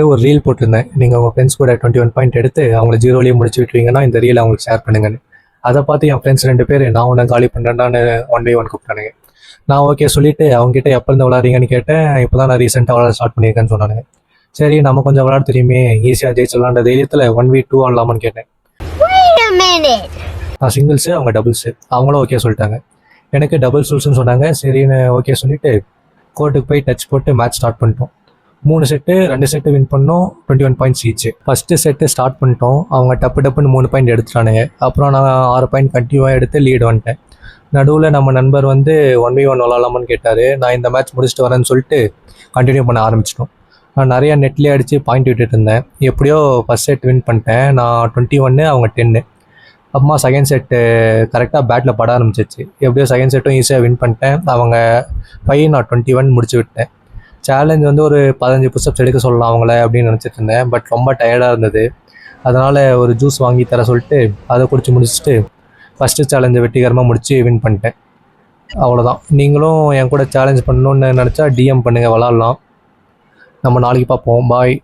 ஒரு ரீல் போட்டிருந்தேன். நீங்கள் உங்கள் ஃப்ரெண்ட்ஸ் கூட 21 பாயிண்ட் எடுத்து அவங்கள ஜீரோலேயே முடிச்சு விட்டுருவீங்கன்னா இந்த ரீல் அவங்களுக்கு ஷேர் பண்ணுங்கன்னு. அதை பார்த்து என் ஃப்ரெண்ட்ஸ் 2 பேர் நான் உன்னை காலி பண்ணுறேன்னான்னு 1 by 1 கூப்பிட்டானுங்க. நான் ஓகே சொல்லிவிட்டு அவங்ககிட்ட எப்போ இருந்து விளாட்றீங்கன்னு கேட்டேன். இப்போ தான் நான் ரீசெண்டாக விளாட ஸ்டார்ட் பண்ணியிருக்கேன்னு சொன்னானுங்க. சரி நம்ம கொஞ்சம் விளாட தெரியுமே, ஈஸியாக ஜெயிச்சிடலான்ற தைரியத்தில் 1v2 ஆடலாமான்னு கேட்டேன். நான் சிங்கிள்ஸு, அவங்க டபுள்ஸு. அவங்களும் ஓகே சொல்லிட்டாங்க. எனக்கு டபுள்ஸ் ரூல்ஸ்னு சொன்னாங்க. சரின்னு ஓகே சொல்லிவிட்டு கோர்ட்டுக்கு போய் டச் போட்டு மேட்ச் ஸ்டார்ட் பண்ணிட்டோம். 3 செட்டு 2 செட்டு வின் பண்ணோம். 21 பாயிண்ட்ஸ் ஈச்சு. ஃபஸ்ட்டு செட்டு ஸ்டார்ட் பண்ணிட்டோம். அவங்க டப்புன்னு 3 பாயிண்ட் எடுத்துட்டானுங்க. அப்புறம் நான் 6 பாயிண்ட் கண்டினியூவாக எடுத்து லீடு வந்துட்டேன். நடுவில் நம்ம நண்பர் வந்து 1v1 விளாட்லாமான்னு கேட்டார். நான் இந்த மேட்ச் முடிச்சுட்டு வரேன்னு சொல்லிட்டு கண்டினியூ பண்ண ஆரம்பிச்சிட்டோம். நான் நிறையா நெட்லேயே அடித்து பாயிண்ட் விட்டுட்டு இருந்தேன். எப்படியோ ஃபஸ்ட் செட் வின் பண்ணிட்டேன். நான் 21, அவங்க 10. அப்புறமா செகண்ட் செட்டு கரெக்டாக பேட்டில் பட ஆரம்பிச்சிச்சு. எப்படியோ செகண்ட் செட்டும் ஈஸியாக வின் பண்ணிட்டேன். அவங்க 5, நான் 21 முடிச்சு விட்டேன். சேலஞ்ச் வந்து ஒரு 15 புஷ்அப்ஸ் எடுக்க சொல்லலாம் அவங்கள அப்படின்னு நினச்சிட்டு இருந்தேன். பட் ரொம்ப டயர்டாக இருந்தது. அதனால் ஒரு ஜூஸ் வாங்கி தர சொல்லிட்டு அதை குடிச்சு முடிச்சுட்டு ஃபஸ்ட்டு சேலஞ்சை வெற்றிகரமாக முடித்து வின் பண்ணிட்டேன். அவ்வளோதான். நீங்களும் என் கூட சேலஞ்ச் பண்ணணுன்னு நினச்சா டிஎம் பண்ணுங்கள், விளாட்லாம். நம்ம நாளைக்கு பார்ப்போம். பாய்.